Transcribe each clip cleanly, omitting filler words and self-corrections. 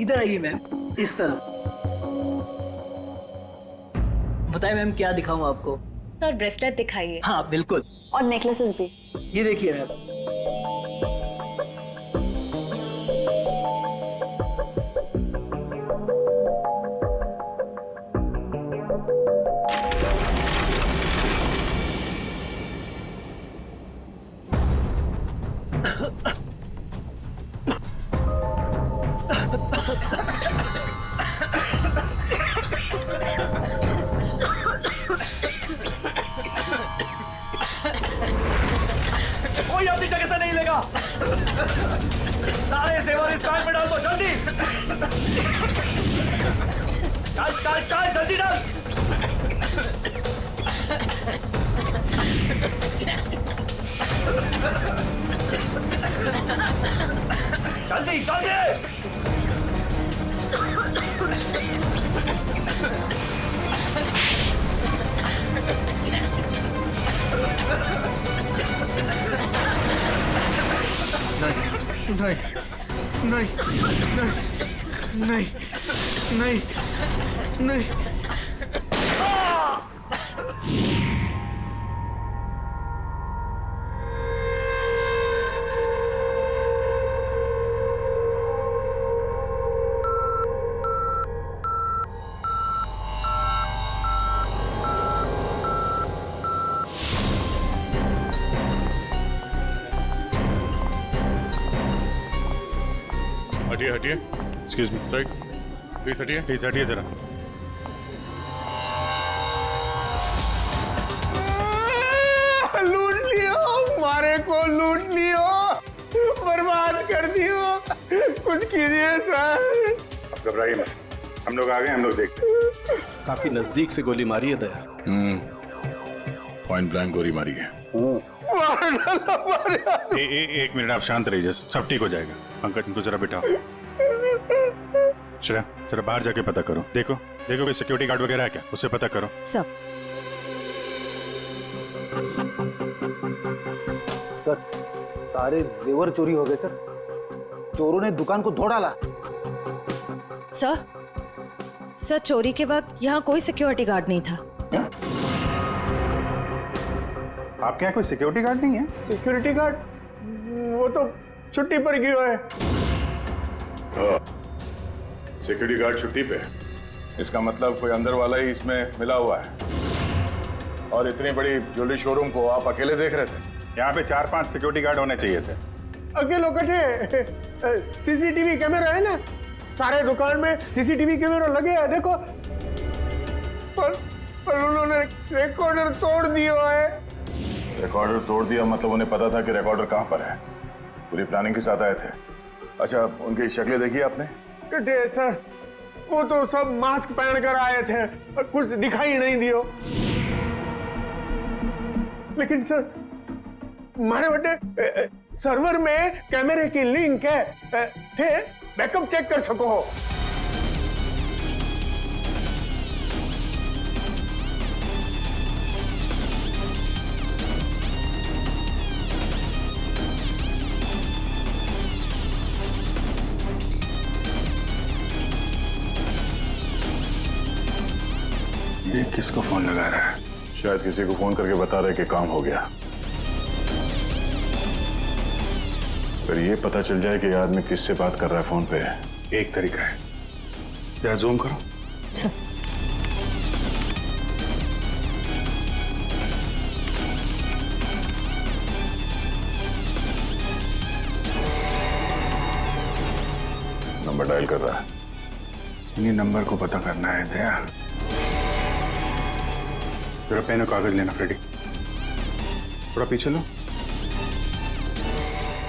इधर आइए मैम, इस तरफ। बताइए मैम क्या दिखाऊं आपको? सर ब्रेसलेट दिखाइए। हाँ बिल्कुल। और नेकलेसेस भी। ये देखिए मैम। कोई अपनी जगह से नहीं लेगा। सारे जेवर इस बैग में डाल दो, जल्दी। चल चल चल, जल्दी डाल। जल्दी जल्दी। नहीं नहीं नहीं नहीं नहीं नहीं। हटिए हटिए, एक्सक्यूज मी सर, प्लीज हटिए जरा। लूट लियो, हमारे को लूट लियो, बर्बाद कर दियो, कुछ कीजिए सर। आप घबराइए मत, हम लोग आ गए, हम लोग देखते। काफी नजदीक से गोली मारी है दया। पॉइंट ब्लैंक गोली मारी है। एक मिनट आप शांत रहिए, सब ठीक हो जाएगा। पंकज इनको जरा बिठाओ। श्रेया जरा बाहर जाके पता करो, देखो देखो कोई सिक्योरिटी गार्ड वगैरह है क्या, उससे पता करो। सब सर सारे जेवर चोरी हो गए सर। चोरों ने दुकान को तोड़ डाला। सर चोरी के वक्त यहाँ कोई सिक्योरिटी गार्ड नहीं था। आपके यहाँ कोई सिक्योरिटी गार्ड नहीं है? सिक्योरिटी गार्ड वो तो छुट्टी पर गया है। सिक्योरिटी गार्ड छुट्टी पे, इसका मतलब कोई अंदर वाला ही इसमें मिला हुआ है। और इतनी बड़ी ज्वेलरी शोरूम को आप अकेले देख रहे थे? यहाँ पे 4-5 सिक्योरिटी गार्ड होने चाहिए थे। अकेलो कटे, सीसीटीवी कैमरा है ना, सारे दुकान में सीसीटीवी कैमरा लगे हैं, देखो। पर उन्होंने रिकॉर्डर तोड़ दिया है। रिकॉर्डर तोड़ दिया मतलब उन्हें पता था कि रिकॉर्डर कहाँ पर है, पूरी प्लानिंग के साथ आए थे। अच्छा उनकी शक्लें देखी आपने? कटे सर, वो तो सब मास्क पहन कर आए थे और कुछ दिखाई नहीं दियो। लेकिन सर हमारे बटे सर्वर में कैमरे की लिंक है, थे बैकअप चेक कर सको हो। ये किसको फोन लगा रहा है? शायद किसी को फोन करके बता रहे कि काम हो गया। अगर ये पता चल जाए कि ये आदमी किससे बात कर रहा है फोन पे, एक तरीका है, जरा जूम करो। सब नंबर डायल कर रहा है। इन्हीं नंबर को पता करना है दया। जरा पेन और कागज लेना फ्रेडी, थोड़ा पीछे लो।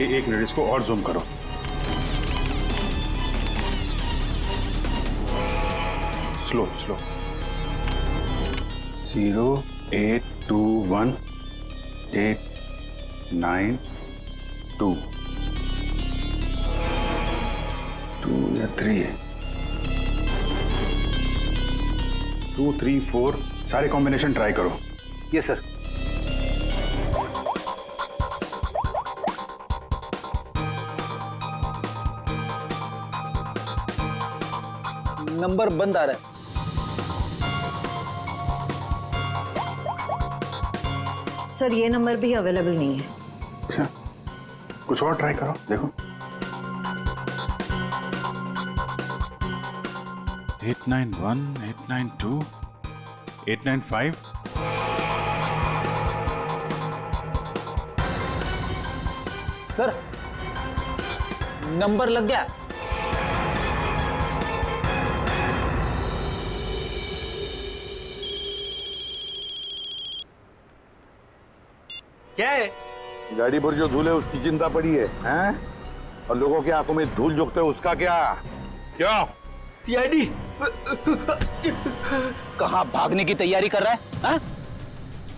एक मिनट इसको और जूम करो। Slow slow. 0821892 2 या 3 2 3 4 सारे कॉम्बिनेशन ट्राई करो। Yes sir. नंबर बंद आ रहा है। सर ये नंबर भी अवेलेबल नहीं है। अच्छा, कुछ और ट्राई करो, देखो। 891, 892, 895। सर नंबर लग गया। क्या है? गाड़ी पर जो धूल है उसकी चिंता पड़ी है, हैं? और लोगों की आंखों में धूल झोंकते उसका क्या? क्या? सीआईडी। कहाँ भागने की तैयारी कर रहा है? हाँ?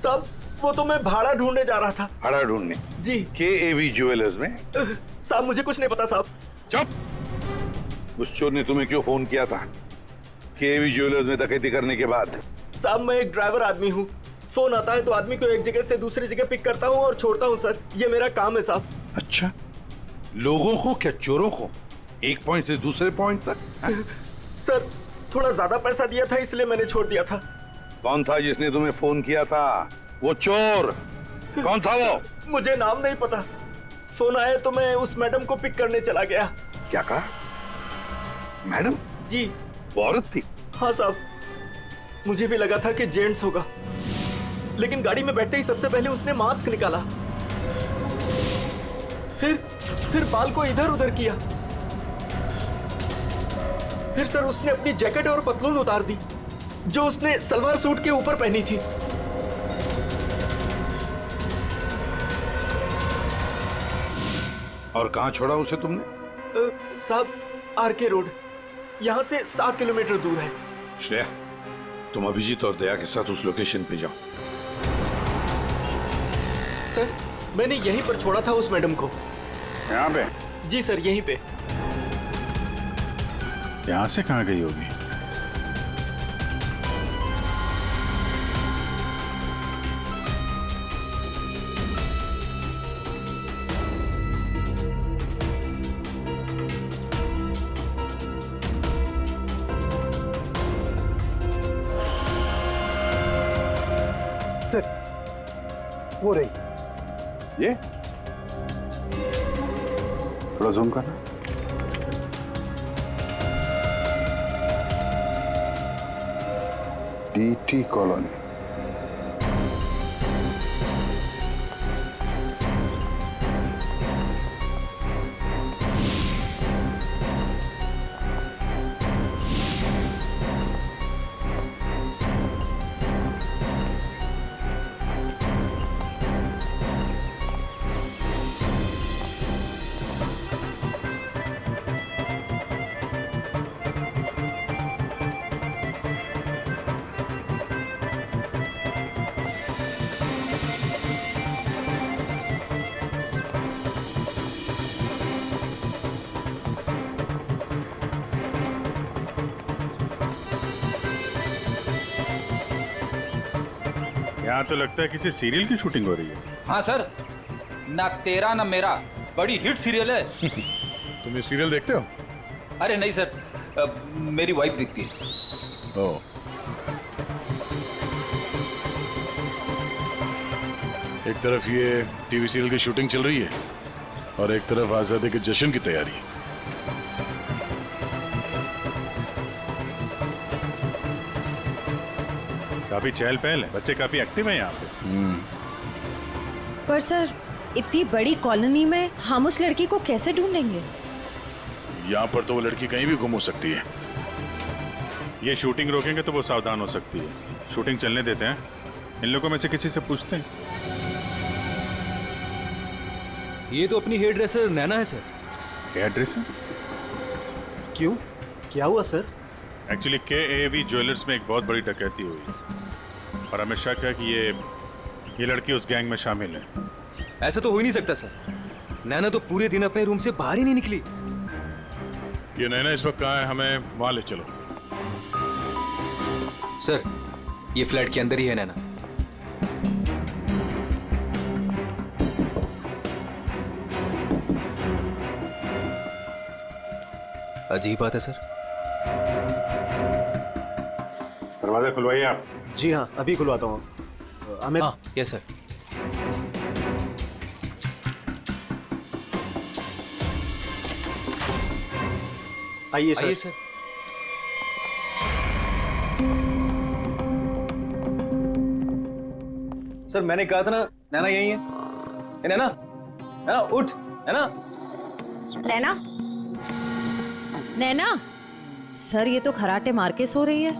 साहब वो तो मैं भाड़ा ढूंढने जा रहा था। भाड़ा ढूंढने? जी केएवी ज्वेलर्स में? साहब मुझे कुछ नहीं पता साहब। चुप। उस चोर ने तुम्हें क्यों फोन किया था केएवी ज्वेलर्स में डकैती करने के बाद? साहब मैं एक ड्राइवर आदमी हूँ, फोन आता है तो आदमी को एक जगह से दूसरी जगह पिक करता हूँ और छोड़ता हूँ सर, ये मेरा काम है साहब। अच्छा, लोगों को क्या चोरों को एक पॉइंट से दूसरे पॉइंट तक? सर थोड़ा ज्यादा पैसा दिया था इसलिए मैंने छोड़ दिया था। कौन था जिसने तुम्हें फोन किया था? वो चोर कौन था वो? मुझे नाम नहीं पता, फोन आया तो मैं उस मैडम को पिक करने चला गया। क्या कहा? मैडम? जी वो औरत थी? हाँ साहब, मुझे भी लगा था कि जेंट्स होगा, लेकिन गाड़ी में बैठते ही सबसे पहले उसने मास्क निकाला, फिर बाल को इधर उधर किया, फिर सर उसने अपनी जैकेट और पतलून उतार दी जो उसने सलवार सूट के ऊपर पहनी थी। और कहां छोड़ा उसे तुमने? साहब आरके रोड, यहां से 7 किलोमीटर दूर है। श्रेया, तुम अभिजीत और दया के साथ उस लोकेशन पे जाओ। सर मैंने यहीं पर छोड़ा था उस मैडम को। यहाँ पे? जी सर यहीं पे। यहाँ से कहाँ गई होगी? वो रही। ये थोड़ा जूम करना। DT colony. यहाँ तो लगता है किसी सीरियल की शूटिंग हो रही है। हाँ सर, ना तेरा ना मेरा बड़ी हिट सीरियल है। तुम ये सीरियल देखते हो? अरे नहीं सर, मेरी वाइफ देखती है। ओह। एक तरफ ये टीवी सीरियल की शूटिंग चल रही है और एक तरफ आजादी के जश्न की तैयारी। काफी चहल पहल है, बच्चे काफी एक्टिव हैं यहाँ पे। पर सर इतनी बड़ी कॉलोनी में हम उस लड़की को कैसे ढूंढेंगे? यहाँ पर तो वो लड़की कहीं भी गुम हो सकती है। ये शूटिंग रोकेंगे तो वो सावधान हो सकती है। शूटिंग चलने देते हैं, इन लोगों में से किसी से पूछते हैं। ये तो अपनी हेयर ड्रेसर नैना है सर। Hair dresser? क्यों, क्या हुआ सर? एक्चुअली केएवी ज्वेलर्स में एक बहुत बड़ी डकैती हुई और हमें शक है कि ये लड़की उस गैंग में शामिल है। ऐसा तो हो ही नहीं सकता सर, नैना तो पूरे दिन अपने रूम से बाहर ही नहीं निकली। ये नैना इस वक्त कहाँ है? हमें वहां ले चलो। सर ये फ्लैट के अंदर ही है नैना। अजीब बात है सर। खुलवाइए आप। जी हाँ, अभी खुलवाता हूँ। अमित, हाँ यस सर। आइए आइए सर। सर। सर मैंने कहा था ना, नैना यही है। नैना, नैना उठ, नैना। नैना, नैना, सर ये तो खराटे मार के सो रही है।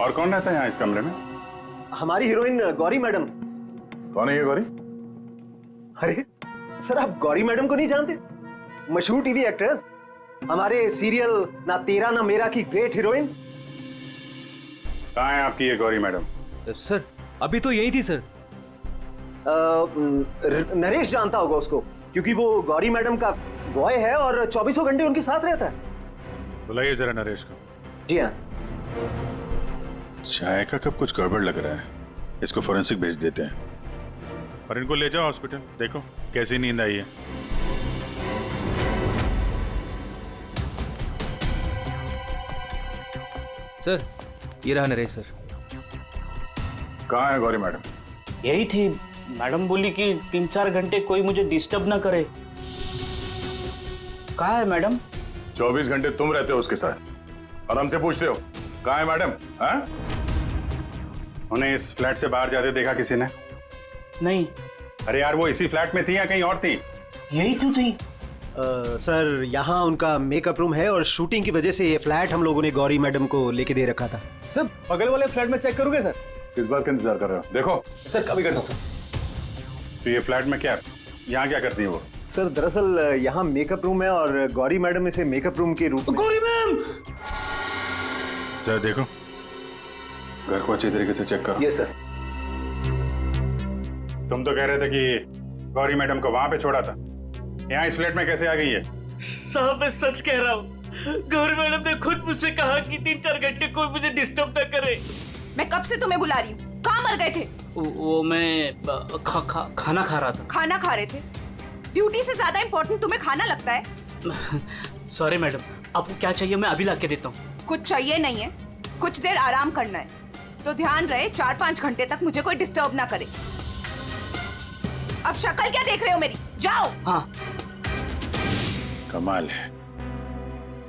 और कौन रहता है यहाँ इस कमरे में? हमारी हीरोइन गौरी मैडम। कौन है ये गौरी? अरे सर, आप गौरी मैडम को नहीं जानते? मशहूर टीवी एक्ट्रेस, हमारे सीरियल ना तेरा ना मेरा की ग्रेट हीरोइन। कहाँ है आपकी ये गौरी मैडम? सर अभी तो यही थी सर। नरेश जानता होगा उसको, क्योंकि वो गौरी मैडम का बॉय है और 24 घंटे उनके साथ रहता है। बुलाइए जरा नरेश को। जी हाँ। चाय का कब कुछ गड़बड़ लग रहा है, इसको फोरेंसिक भेज देते हैं और इनको ले जाओ हॉस्पिटल, देखो कैसी नींद आई है। सर ये रहा नरेश सर। कहाँ है गौरी मैडम? यही थी, मैडम बोली कि 3-4 घंटे कोई मुझे डिस्टर्ब ना करे। कहाँ है मैडम? 24 घंटे तुम रहते हो उसके साथ और हमसे पूछते हो कहाँ है मैडम? हाँ? उन्हें इस फ्लैट से बाहर जाते देखा किसी ने? नहीं। अरे यार, वो इसी फ्लैट में थी या कहीं और थी? यही तो थी। सर, यहाँ उनका मेकअप रूम है और शूटिंग की वजह से ये फ्लैट हम लोगों ने गौरी मैडम को लेके दे रखा था। सर बगल वाले फ्लैट में चेक करोगे सर? किस बात का इंतजार कर रहे हो? देखो सर कभी करता हूँ सर। तो ये फ्लैट में क्या, यहाँ क्या करती है वो? सर दरअसल यहाँ मेकअप रूम है और गौरी मैडम इसे मेकअप रूम के रूप में। गौरी मैम! सर देखो, घर को अच्छी तरीके से चेक करो। ये सर। तुम तो कह रहे थे कि गौरी मैडम को वहां पे छोड़ा था, यहाँ इस फ्लैट में कैसे आ गई है? साहब मैं सच कह रहा हूँ, गौरी मैडम ने खुद मुझसे कहा कि 3-4 घंटे कोई मुझे डिस्टर्ब ना करे। मैं कब से तुम्हें बुला रही हूँ, कहाँ मर गए थे? वो मैं खाना खा रहा था। खाना खा रहे थे? ड्यूटी से ज्यादा इम्पोर्टेंट तुम्हें खाना लगता है? सॉरी मैडम, आपको क्या चाहिए मैं अभी ला के देता हूँ। कुछ चाहिए नहीं है, कुछ देर आराम करना है, तो ध्यान रहे 4-5 घंटे तक मुझे कोई डिस्टर्ब ना करे। अब शक्ल क्या देख रहे हो मेरी, जाओ। हाँ। कमाल है,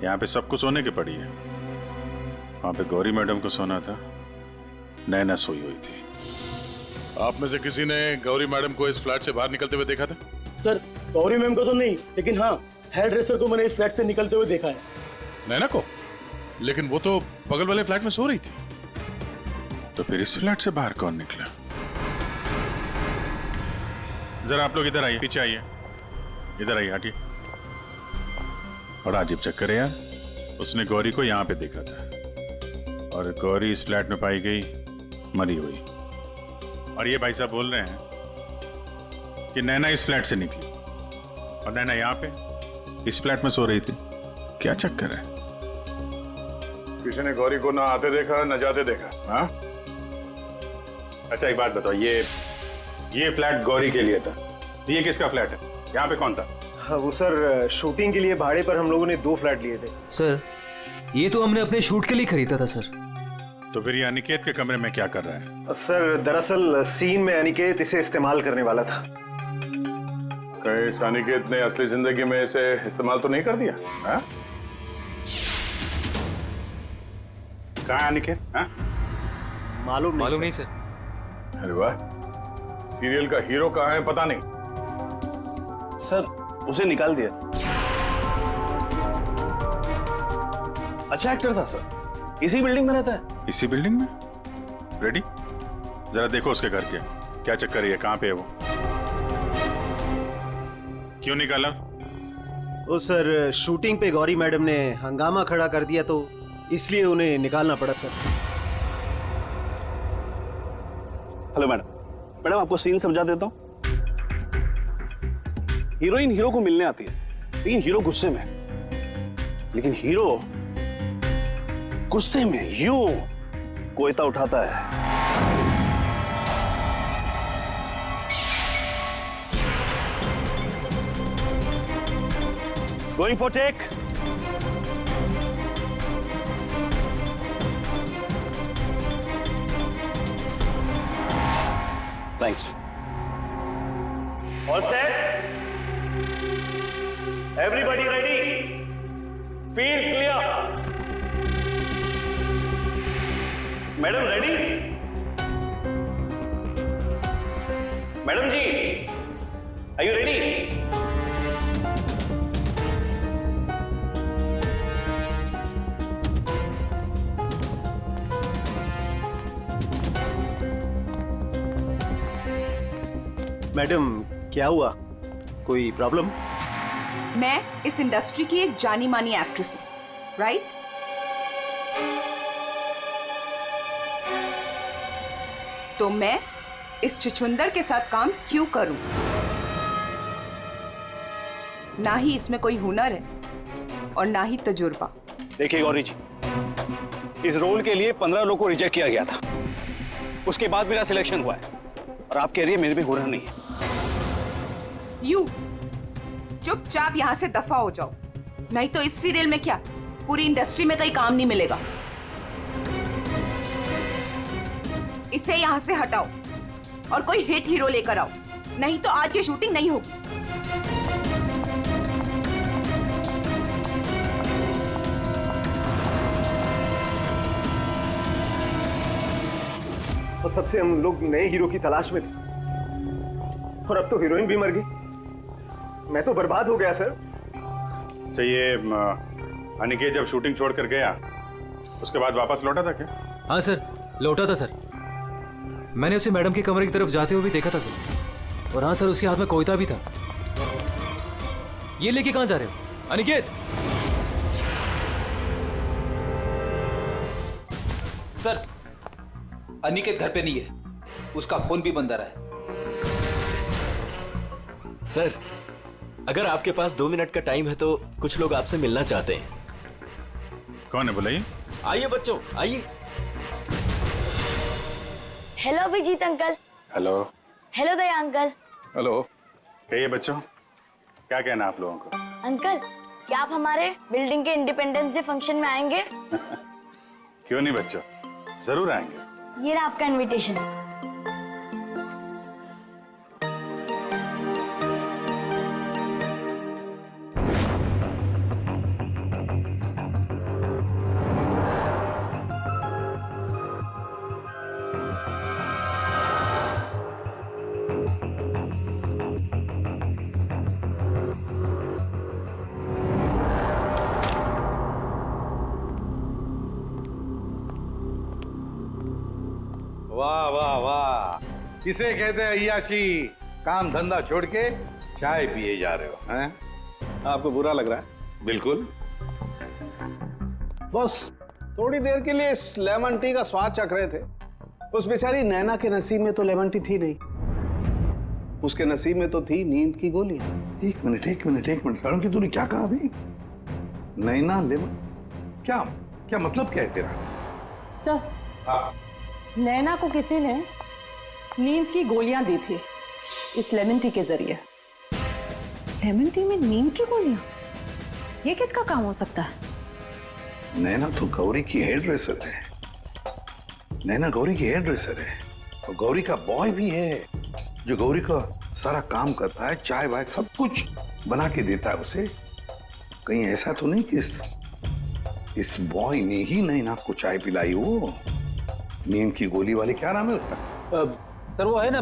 यहाँ पे सबको सोने की पड़ी है। वहां पे गौरी मैडम को सोना था, नैना सोई हुई थी। आप में से किसी ने गौरी मैडम को इस फ्लैट से बाहर निकलते हुए देखा था? सर गौरी मैम को तो नहीं, लेकिन हाँ हेयर ड्रेसर को मैंने इस फ्लैट से निकलते हुए देखा है। नैना को? लेकिन वो तो बगल वाले फ्लैट में सो रही थी। तो फिर इस फ्लैट से बाहर कौन निकला? जरा आप लोग इधर आइए, पीछे आइए, इधर आइए, हटिए। बड़ा अजीब चक्कर है यार, उसने गौरी को यहाँ पे देखा था और गौरी इस फ्लैट में पाई गई मरी हुई, और ये भाई साहब बोल रहे हैं कि नैना इस फ्लैट से निकली और नैना यहाँ पे इस फ्लैट में सो रही थी। क्या चक्कर है? किसी ने गौरी को ना आते देखा ना जाते देखा? हाँ? अच्छा एक बात बताओ, ये फ्लैट गौरी के लिए था, ये किसका फ्लैट है? यहाँ पे कौन था? हाँ, वो सर शूटिंग के लिए भाड़े पर हम लोगों ने 2 फ्लैट लिए थे। सर ये तो हमने अपने शूट के लिए खरीदा था सर। तो फिर ये अनिकेत के कमरे में क्या कर रहा है? सर दरअसल सीन में अनिकेत इसे इस्तेमाल करने वाला था। कहीं इस अनिकेत ने असली जिंदगी में इसे इस्तेमाल तो नहीं कर दिया? हाँ? कहाँ है अनिकेत? हाँ? मालूम नहीं सर। अरे वाह, सीरियल का हीरो कहाँ है पता नहीं। सर उसे निकाल दिया। अच्छा एक्टर था सर, इसी बिल्डिंग में रहता है। इसी बिल्डिंग में? रेडी? जरा देखो उसके घर के क्या चक्कर है, कहाँ पे है वो? क्यों निकाला? वो सर शूटिंग पे गौरी मैडम ने हंगामा खड़ा कर दिया तो इसलिए उन्हें निकालना पड़ा सर। हेलो मैडम, मैडम आपको सीन समझा देता हूँ। हीरोइन हीरो को मिलने आती है, लेकिन हीरो गुस्से में, लेकिन हीरो गुस्से में यूं कोयता उठाता है going for take. Thanks. All set, everybody ready, field clear. Madam ready? Madam ji, are you ready? Madam क्या हुआ, कोई प्रॉब्लम? मैं इस इंडस्ट्री की एक जानी मानी एक्ट्रेस हूँ, राइट? तो मैं इस छुछुंदर के साथ काम क्यों करूं? ना ही इसमें कोई हुनर है और ना ही तजुर्बा। देखिए गौरी जी, इस रोल के लिए 15 लोगों को रिजेक्ट किया गया था। उसके बाद मेरा सिलेक्शन हुआ है और आप कह रही है मेरे में हुनर नहीं है। यू चुपचाप यहां से दफा हो जाओ, नहीं तो इस सीरियल में क्या पूरी इंडस्ट्री में कहीं काम नहीं मिलेगा। इसे यहां से हटाओ और कोई हिट हीरो लेकर आओ, नहीं तो आज ये शूटिंग नहीं होगी। और तब से हम लोग नए हीरो की तलाश में थे और अब तो हीरोइन भी मर गई। मैं तो बर्बाद हो गया सर। अच्छा, ये अनिकेत जब शूटिंग छोड़ कर गया उसके बाद वापस लौटा था क्या? हाँ सर, लौटा था सर। मैंने उसे मैडम के कमरे की तरफ जाते हुए भी देखा था सर। और हाँ सर, उसके हाथ में कोयता भी था। ये लेके कहाँ जा रहे हो अनिकेत? सर, अनिकेत घर पे नहीं है, उसका फोन भी बंद आ रहा है। सर, अगर आपके पास 2 मिनट का टाइम है तो कुछ लोग आपसे मिलना चाहते हैं। कौन है बुलाइए? आइए बच्चों, आइए। Hello Abhijeet uncle. Hello. Hello Daya uncle. Hello. कहिए बच्चों, क्या कहना आप लोगों को? अंकल, क्या आप हमारे बिल्डिंग के इंडिपेंडेंस डे फंक्शन में आएंगे? क्यों नहीं बच्चों, जरूर आएंगे। ये रहा आपका इनविटेशन। वाह वाह वाह, किसे कहते हैं अय्याशी? काम धंधा छोड़ के चाय पिए जा रहे हो हैं? आपको बुरा लग रहा है? बिल्कुल। बस थोड़ी देर के लिए इस लेमन टी का स्वाद चख रहे थे। उस बेचारी नैना के नसीब में तो लेमन टी थी नहीं, उसके नसीब में तो थी नींद की गोलियां। एक मिनट सारण की तूने क्या कहा अभी? नैना लेमन, क्या क्या मतलब क्या है तेरा? सर, नैना को किसी ने नींद की गोलियां दी थी इस लेमन टी के जरिए। लेमन टी में नींद की गोलियां? ये किसका काम हो सकता है? नैना तो गौरी की हेयर ड्रेसर है। नैना गौरी की हेयर ड्रेसर है और गौरी का बॉय भी है जो गौरी का सारा काम करता है, चाय वाय सब कुछ बना के देता है उसे। कहीं ऐसा तो नहीं कि इस बॉय ने ही नैना को चाय पिलाई हो? नींद की गोली वाले, क्या नाम है उसका? सर वो है ना,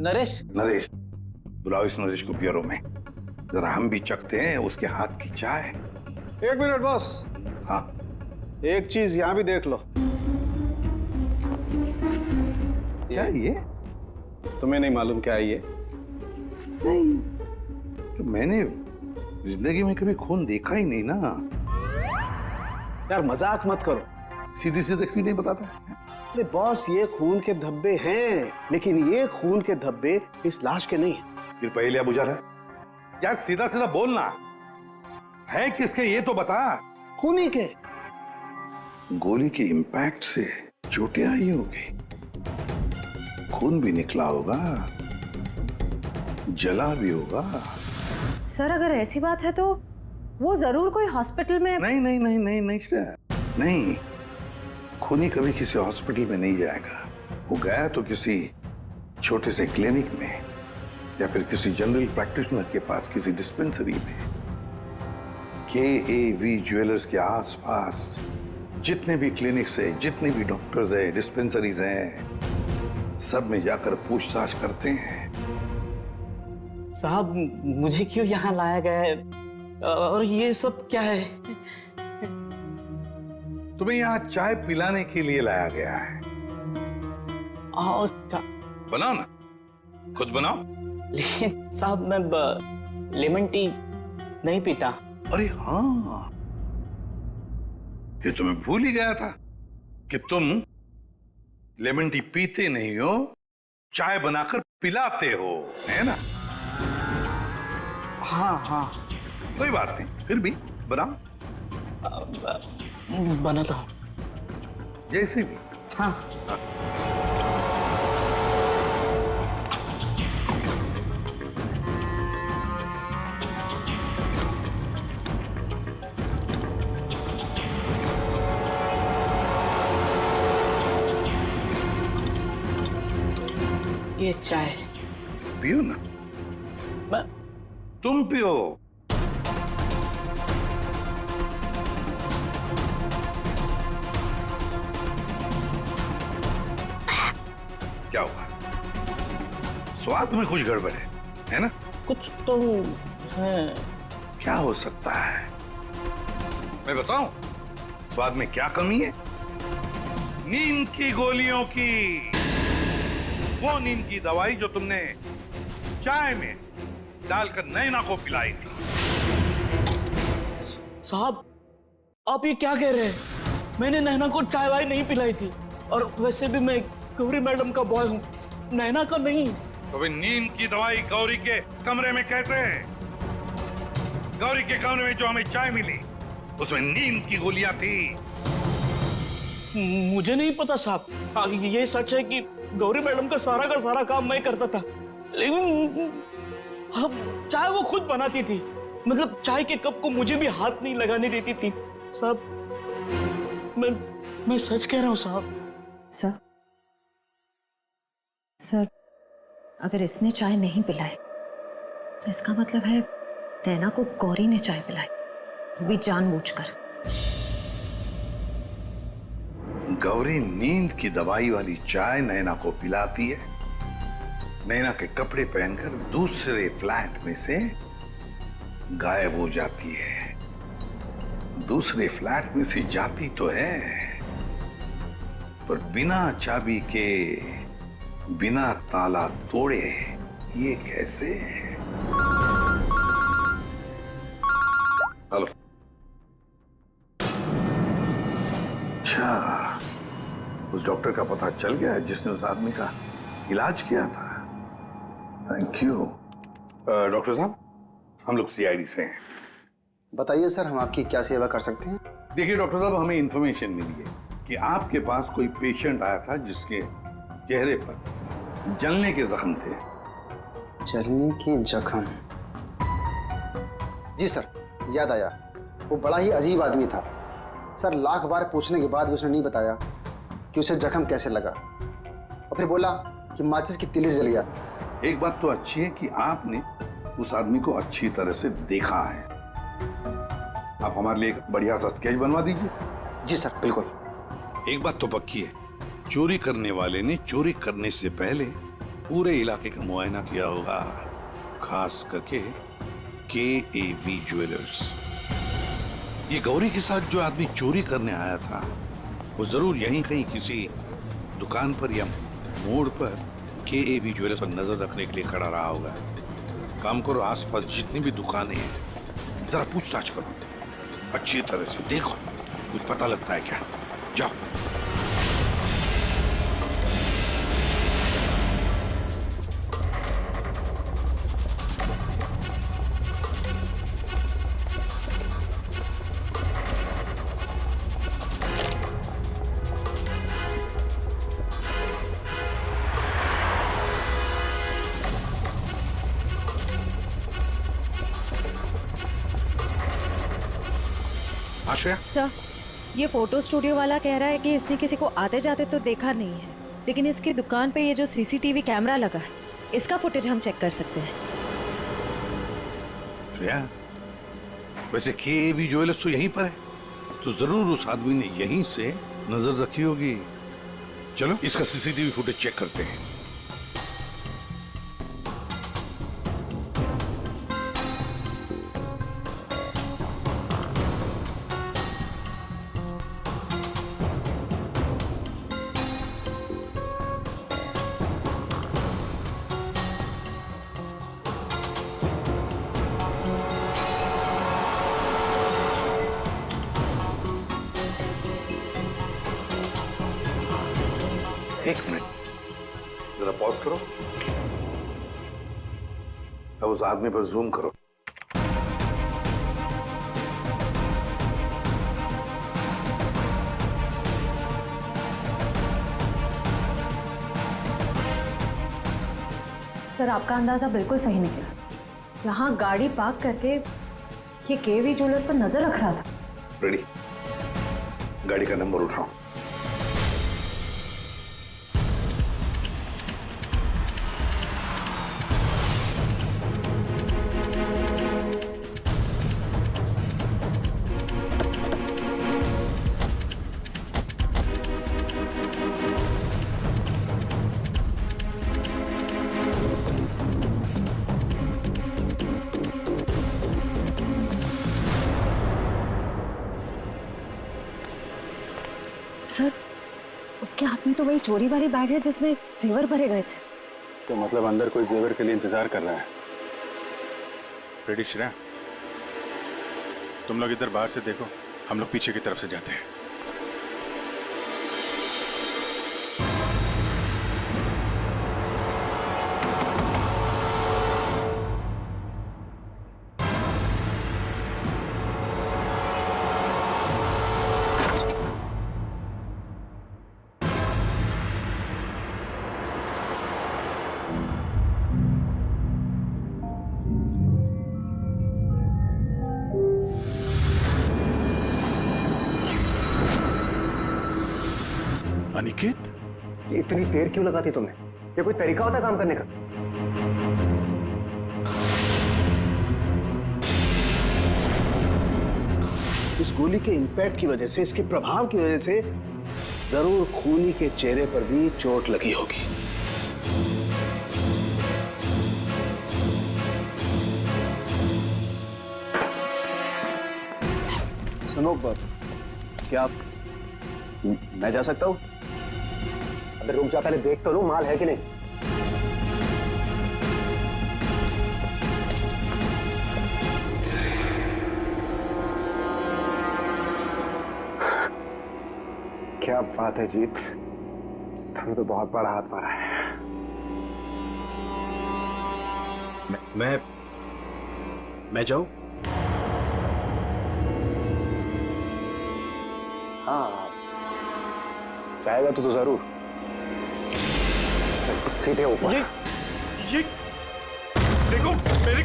नरेश। नरेश, बुलाओ इस नरेश को ब्यूरो में, जरा हम भी चखते हैं उसके हाथ की चाय। 1 मिनट बॉस। हाँ, एक चीज यहां भी देख लो। क्या ये? तुम्हें नहीं मालूम क्या है ये? नहीं, तो मैंने जिंदगी में कभी खून देखा ही नहीं ना। यार मजाक मत करो, सीधी सीधे क्यों नहीं बताता? अरे बॉस, ये खून के धब्बे हैं, लेकिन ये खून के धब्बे इस लाश के नहीं हैं। फिर पहले बुझा रहा है यार, सीधा सीधा बोलना है किसके ये तो बता। खूनी के। गोली के इंपैक्ट से चोटें आई होगी, खून भी निकला होगा, जला भी होगा। सर, अगर ऐसी बात है तो वो जरूर कोई हॉस्पिटल में। नहीं नहीं नहीं नहीं नहीं श्रेया, नहीं, खूनी कभी किसी हॉस्पिटल में नहीं जाएगा। वो गया तो किसी छोटे से क्लिनिक में या फिर किसी जनरल प्रैक्टिशनर के पास, किसी डिस्पेंसरी में। KAV ज्वेलर्स के आसपास जितने भी क्लिनिक्स है, जितने भी डॉक्टर्स है, डिस्पेंसरीज हैं, सब में जाकर पूछताछ करते हैं। साहब मुझे क्यों यहाँ लाया गया है और ये सब क्या है? तुम्हें यहाँ चाय पिलाने के लिए लाया गया है। बनाओ ना, खुद बनाओ। लेकिन साहब मैं लेमन टी नहीं पीता। अरे हाँ, ये तो मैं भूल ही गया था कि तुम लेमन टी पीते नहीं हो, चाय बनाकर पिलाते हो, है ना? हाँ हाँ, कोई बात नहीं, फिर भी बनाओ। बनाता हूँ जैसे भी। हाँ। ये चाय पियो ना। मैं तुम पियो। क्या हुआ? स्वाद में कुछ गड़बड़ है ना? कुछ तो है। क्या हो सकता है? मैं बताऊं स्वाद में क्या कमी है? नींद की गोलियों की, वो नींद की दवाई जो तुमने चाय में डालकर नैना को पिलाई थी। साहब आप ये क्या कह रहे हैं? मैंने नैना को चाय वाय नहीं पिलाई थी, और वैसे भी मैं गौरी मैडम का बॉय हूँ, नैना का नहीं। तो भी नींद की दवाई गौरी के कमरे में कैसे है? गौरी के कमरे में जो हमें चाय मिली उसमें नींद की गोलियां थी। मुझे नहीं पता साहब। ये सच है कि गौरी मैडम का सारा काम मैं करता था, लेकिन अब चाय वो खुद बनाती थी। मतलब चाय के कप को मुझे भी हाथ नहीं लगाने देती थी। साहब मैं सच कह रहा हूँ साहब। सर, अगर इसने चाय नहीं पिलाई तो इसका मतलब है नैना को गौरी ने चाय पिलाई, वो भी जानबूझकर। गौरी नींद की दवाई वाली चाय नैना को पिलाती है, नैना के कपड़े पहनकर दूसरे फ्लैट में से गायब हो जाती है। दूसरे फ्लैट में से जाती तो है, पर बिना चाबी के, बिना ताला तोड़े। ये कैसे? हेलो। अच्छा, उस डॉक्टर का पता चल गया है जिसने उस आदमी का इलाज किया था। Thank you. डॉक्टर साहब, हम लोग CID से हैं। बताइए सर, हम आपकी क्या सेवा कर सकते हैं? देखिए डॉक्टर साहब, हमें इंफॉर्मेशन मिली है कि आपके पास कोई पेशेंट आया था जिसके चेहरे पर जलने के जख्म थे। जलने के जख्म? जी सर, याद आया। वो बड़ा ही अजीब आदमी था सर। लाख बार पूछने के बाद भी उसने नहीं बताया कि उसे जख्म कैसे लगा, और फिर बोला कि माचिस की तिली जल गया। एक बात तो अच्छी है कि आपने उस आदमी को अच्छी तरह से देखा है। आप हमारे लिए एक बढ़िया सा स्केच बनवा दीजिए। जी सर, बिल्कुल। एक बात तो पक्की है, चोरी करने वाले ने चोरी करने से पहले पूरे इलाके का मुआयना किया होगा, खास करके KAV ज्वेलर्स। ये गौरी के साथ जो आदमी चोरी करने आया था वो जरूर यहीं कहीं किसी दुकान पर या मोड़ पर KAV ज्वेलर्स पर नजर रखने के लिए खड़ा रहा होगा। काम करो, आसपास जितनी भी दुकानें हैं जरा पूछताछ करो, अच्छी तरह से देखो, कुछ पता लगता है क्या? जाओ। हाँ श्रेया? सर, ये फोटो स्टूडियो वाला कह रहा है कि इसने किसी को आते जाते तो देखा नहीं है, लेकिन इसकी दुकान पे ये जो सीसीटीवी कैमरा लगा है, इसका फुटेज हम चेक कर सकते हैं। श्रेया, वैसे केवी ज्वेलर्स तो यहीं पर है, तो जरूर उस आदमी ने यहीं से नजर रखी होगी। चलो इसका सीसीटीवी फुटेज चेक करते हैं। एक मिनट, जरा पॉज करो। अब उस आदमी पर जूम करो। सर, आपका अंदाजा बिल्कुल सही निकला। यहाँ गाड़ी पार्क करके ये केवी ज्वेलर्स पर नजर रख रहा था। रेडी, गाड़ी का नंबर उठाओ। सर, उसके हाथ में तो वही चोरी वाली बैग है जिसमें जेवर भरे गए थे। तो मतलब अंदर कोई जेवर के लिए इंतजार कर रहा है। रेडी श्रेया, तुम लोग इधर बाहर से देखो, हम लोग पीछे की तरफ से जाते हैं। अनिकेत, इतनी देर क्यों लगाती तुमने? ये कोई तरीका होता है काम करने का? इस गोली के इंपैक्ट की वजह से, इसके प्रभाव की वजह से जरूर खूनी के चेहरे पर भी चोट लगी होगी। सुनो, क्या मैं जा सकता हूं? अबे रुक जा, पहले देख तो लो माल है कि नहीं। क्या बात है जीत, तुमने तो बहुत बड़ा हाथ मारा है। मैं जाऊं? हाँ, चाहेगा तो जरूर। सीधे ऊपर। ये देखो मेरे।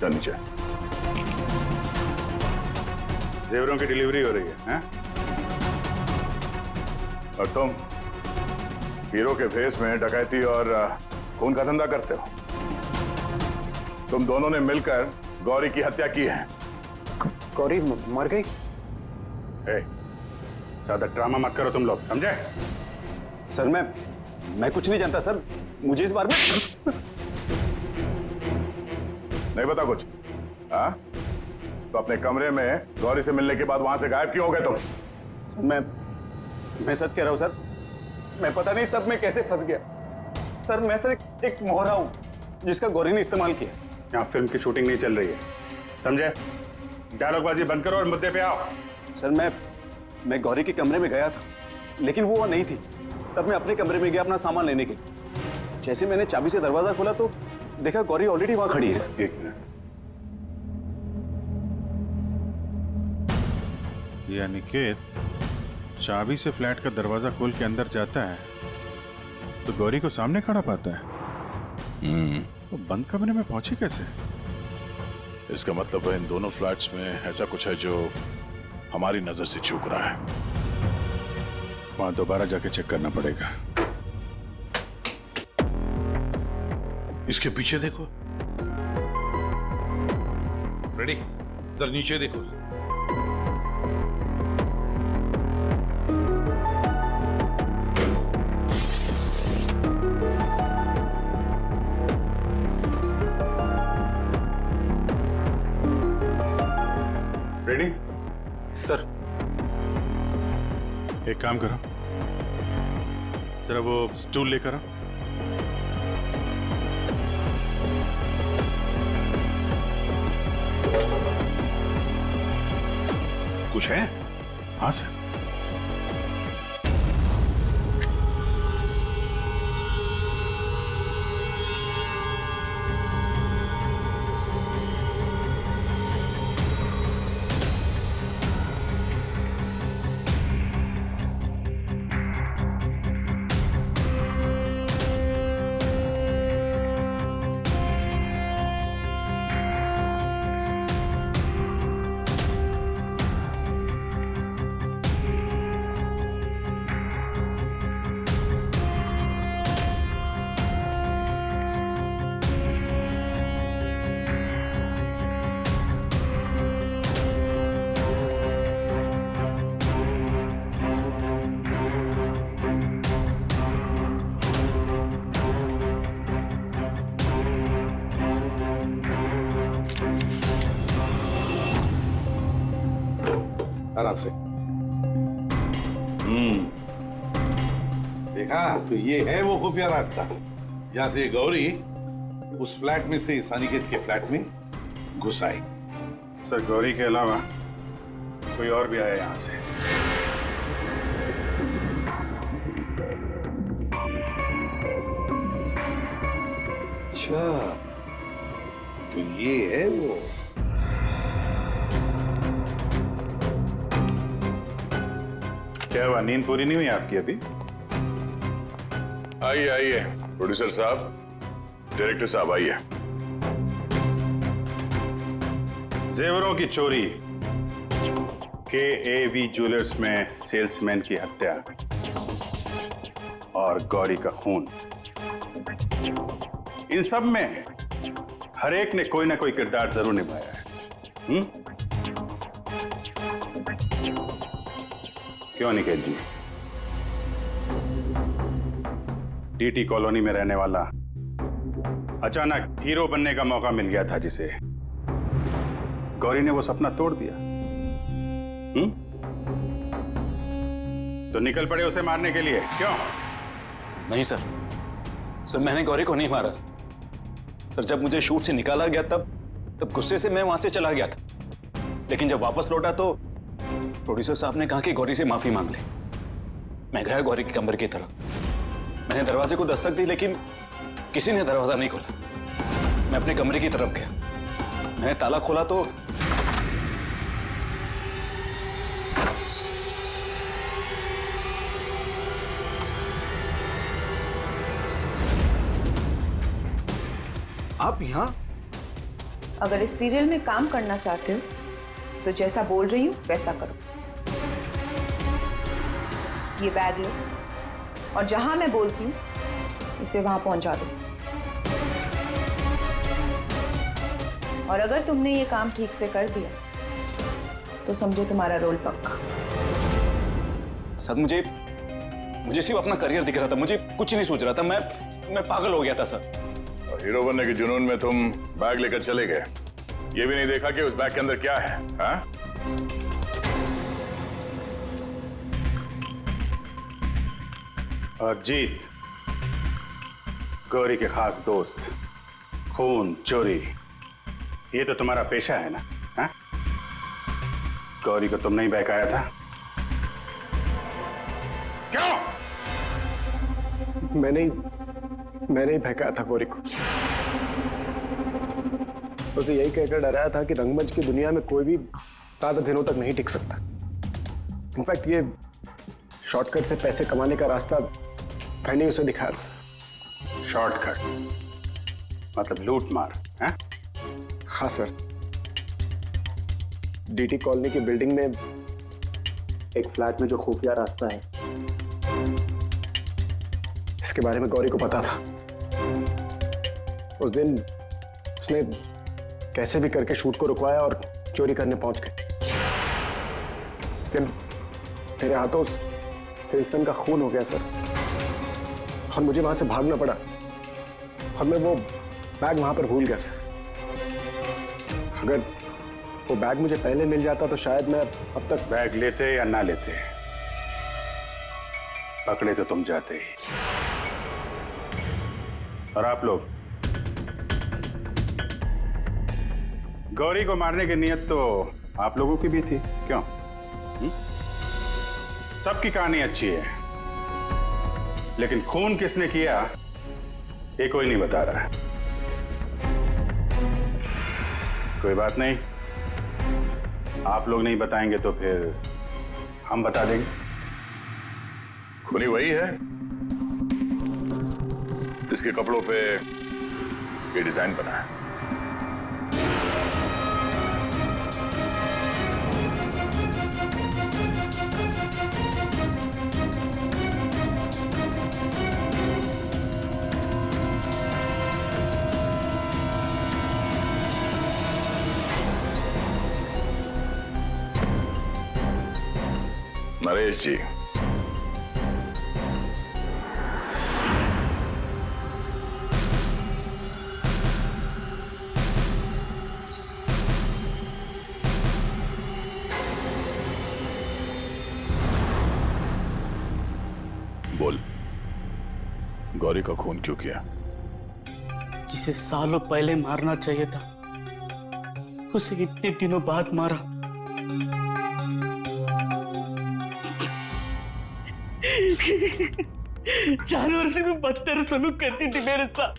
चल नीचे। जेवरों की डिलीवरी हो रही है, हैं? और तुम हीरो के भेष में डकैती और खून का धंधा करते हो। तुम दोनों ने मिलकर गौरी की हत्या की है। गौरी मर गई? ज्यादा ड्रामा मत करो तुम लोग, समझे? सर, मैं कुछ नहीं जानता सर, मुझे इस बारे में नहीं पता कुछ। हाँ, तो अपने कमरे में गौरी से मिलने के बाद वहां से गायब क्यों हो गए तुम? सर, मैं सच कह रहा हूं सर, मैं पता नहीं सब में कैसे फंस गया। सर, मैं सर एक मोहरा हूं जिसका गौरी ने इस्तेमाल किया। यहाँ फिल्म की शूटिंग नहीं चल रही है, समझे? डायलॉगबाजी बंद करो और मुद्दे पे आओ। सर, मैं गौरी के कमरे में गया था, लेकिन वो नहीं थी। तब मैं अपने कमरे में गया अपना सामान लेने के लिए। जैसे मैंने चाबी से दरवाजा खोला तो देखा गौरी ऑलरेडी वहां खड़ी है। एक मिनट, ये अनिकेत चाबी से फ्लैट का दरवाजा खोल के अंदर जाता है तो गौरी को सामने खड़ा पाता है। तो बंद कमरे में पहुंची कैसे? इसका मतलब है इन दोनों फ्लैट्स में ऐसा कुछ है जो हमारी नजर से चूक रहा है। वहां दोबारा जाके चेक करना पड़ेगा। इसके पीछे देखो। रेडी, इधर नीचे देखो। रेडी? सर। एक काम करो, जरा वो स्टूल लेकर आओ। कुछ है? हाँ सर। आराम से। देखा तो ये है वो खुफिया रास्ता जहां से गौरी उस फ्लैट में से इस अनिकेत के फ्लैट में घुस आई। सर, गौरी के अलावा कोई और भी आया यहां से। अच्छा, तो ये है वो। क्या हुआ, नींद पूरी नहीं हुई आपकी अभी? आइए आइए प्रोड्यूसर साहब, डायरेक्टर साहब आइए। जेवरों की चोरी, KAV ज्वेलर्स में सेल्समैन की हत्या और गौरी का खून, इन सब में हर एक ने कोई ना कोई किरदार जरूर निभाया है। क्यों निकेत जी? DT कॉलोनी में रहने वाला अचानक हीरो बनने का मौका मिल गया था जिसे, गौरी ने वो सपना तोड़ दिया। तो निकल पड़े उसे मारने के लिए, क्यों? नहीं सर, मैंने गौरी को नहीं मारा सर। जब मुझे शूट से निकाला गया तब गुस्से से मैं वहां से चला गया था, लेकिन जब वापस लौटा तो प्रोड्यूसर साहब ने कहा कि गौरी से माफी मांग ले। मैं गया गौरी के कमरे की तरफ। मैंने दरवाजे को दस्तक दी लेकिन किसी ने दरवाजा नहीं खोला। मैं अपने कमरे की तरफ गया, मैंने ताला खोला तो आप यहाँ? अगर इस सीरियल में काम करना चाहते हो तो जैसा बोल रही हूँ वैसा करो। ये बैग लो और जहां मैं बोलती हूँ इसे वहां पहुंचा दो। और अगर तुमने ये काम ठीक से कर दिया तो समझो तुम्हारा रोल पक्का। सर, मुझे सिर्फ अपना करियर दिख रहा था, मुझे कुछ नहीं सोच रहा था। मैं पागल हो गया था सर। और हीरो बनने के जुनून में तुम बैग लेकर चले गए, ये भी नहीं देखा कि उस बैग के अंदर क्या है। हाँ? और जीत, गौरी के खास दोस्त, खून चोरी, ये तो तुम्हारा पेशा है ना? हाँ? गौरी को तुमने ही बहकाया था, क्यों? मैंने ही बहकाया था गौरी को। उसे यही कहकर डराया था कि रंगमंच की दुनिया में कोई भी ज्यादा दिनों तक नहीं टिक सकता। इनफैक्ट ये शॉर्टकट से पैसे कमाने का रास्ता मैंने उसे दिखाया था। शॉर्टकट मतलब लूट मार? हाँ सर, डीटी कॉलोनी की बिल्डिंग में एक फ्लैट में जो खुफिया रास्ता है, इसके बारे में गौरी को पता था। उस दिन उसने कैसे भी करके शूट को रुकवाया और चोरी करने पहुंच गए। लेकिन मेरे हाथों सेल्समैन का खून हो गया सर, और मुझे वहां से भागना पड़ा, और मैं वो बैग वहां पर भूल गया सर। अगर वो बैग मुझे पहले मिल जाता तो शायद मैं अब तक। बैग लेते या ना लेते, पकड़े तो तुम जाते ही। और आप लोग, गौरी को मारने की नीयत तो आप लोगों की भी थी, क्यों? सबकी कहानी अच्छी है, लेकिन खून किसने किया ये कोई नहीं बता रहा है। कोई बात नहीं, आप लोग नहीं बताएंगे तो फिर हम बता देंगे। खूनी वही है जिसके कपड़ों पे ये डिजाइन बना है। नरेश जी, बोल, गौरी का खून क्यों किया? जिसे सालों पहले मारना चाहिए था, उसे इतने दिनों बाद मारा। जानवर से भी बदतर सलूक करती थी मेरे साथ,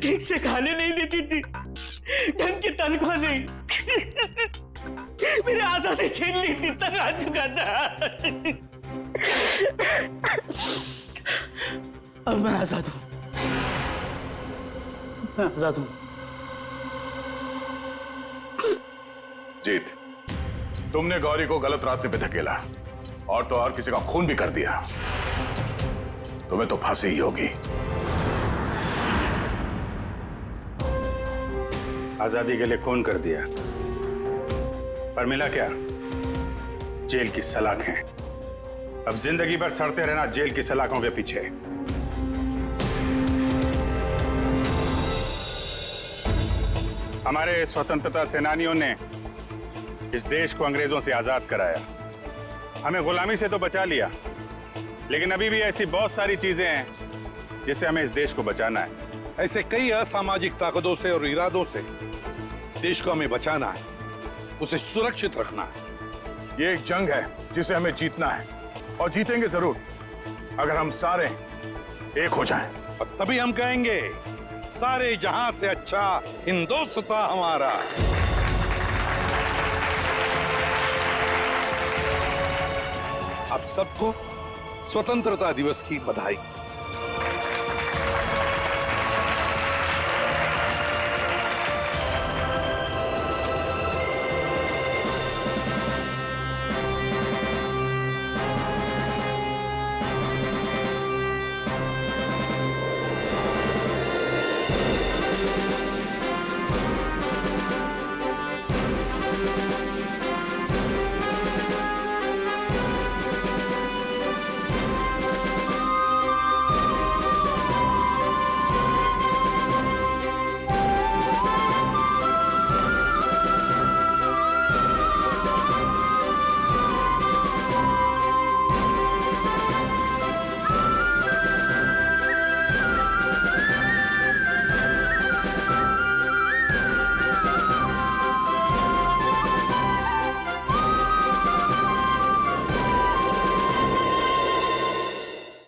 ठीक से खाने नहीं देती थी, ढंग की तनख्वाह नहीं, मेरी आजादी छीन ली थी, तक आ चुका था। अब मैं आजाद हूं, मैं आजाद हूं। जीत, तुमने गौरी को गलत रास्ते पे धकेला और तो और किसी का खून भी कर दिया। तुम्हें तो फांसी ही होगी। आजादी के लिए खून कर दिया, पर मिला क्या? जेल की सलाखें। अब जिंदगी भर सड़ते रहना जेल की सलाखों के पीछे। हमारे स्वतंत्रता सेनानियों ने इस देश को अंग्रेजों से आजाद कराया, हमें गुलामी से तो बचा लिया, लेकिन अभी भी ऐसी बहुत सारी चीजें हैं जिससे हमें इस देश को बचाना है। ऐसे कई असामाजिक ताकतों से और इरादों से देश को हमें बचाना है, उसे सुरक्षित रखना है। ये एक जंग है जिसे हमें जीतना है, और जीतेंगे जरूर अगर हम सारे एक हो जाएं। और तभी हम कहेंगे सारे जहां से अच्छा हिंदुस्तान हमारा। आप सबको स्वतंत्रता दिवस की बधाई।